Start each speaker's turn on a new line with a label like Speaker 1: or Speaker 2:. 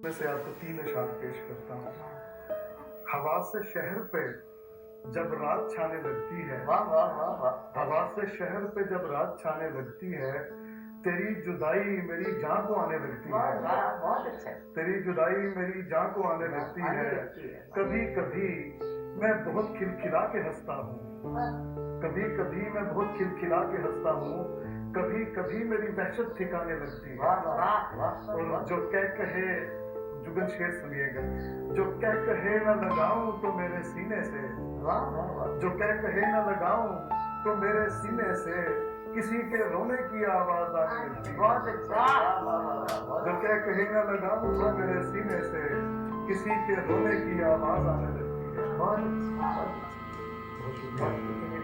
Speaker 1: में से आपको 3 अशार पेश करता हूँ। हवा से शहर पे जब रात छाने लगती है,
Speaker 2: वाह वाह वाह वाह,
Speaker 1: हवा से शहर पे जब रात छाने लगती है, तेरी जुदाई मेरी जान को आने लगती
Speaker 2: वाह
Speaker 1: है।
Speaker 2: वाह, बहुत अच्छा।
Speaker 1: तेरी जुदाई मेरी जान को आने लगती
Speaker 2: आने
Speaker 1: है।
Speaker 2: लगती है।
Speaker 1: कभी कभी मैं बहुत खिलखिला के हंसता हूँ, कभी कभी मैं बहुत खिलखिला के हंसता हूँ, कभी कभी मेरी वहशत ठिकाने लगती है।
Speaker 2: वाह वाह वाह,
Speaker 1: और जो कह कहे, जुगल शेर सुनिएगा, जो कह कहे न लगाऊं तो मेरे सीने से,
Speaker 2: वाह वाह वाह,
Speaker 1: जो कह कहे न लगाऊं तो मेरे सीने से किसी के रोने की आवाज आने लगती है।
Speaker 2: बहुत अच्छा, वाह वाह वाह, बहुत
Speaker 1: जो कह कहे न लगाऊं तो मेरे सीने से किसी के रोने की आवाज आने लगती है।
Speaker 2: बहुत अच्छा, बहुत अच्छा।
Speaker 1: बहुत शुक्रिया।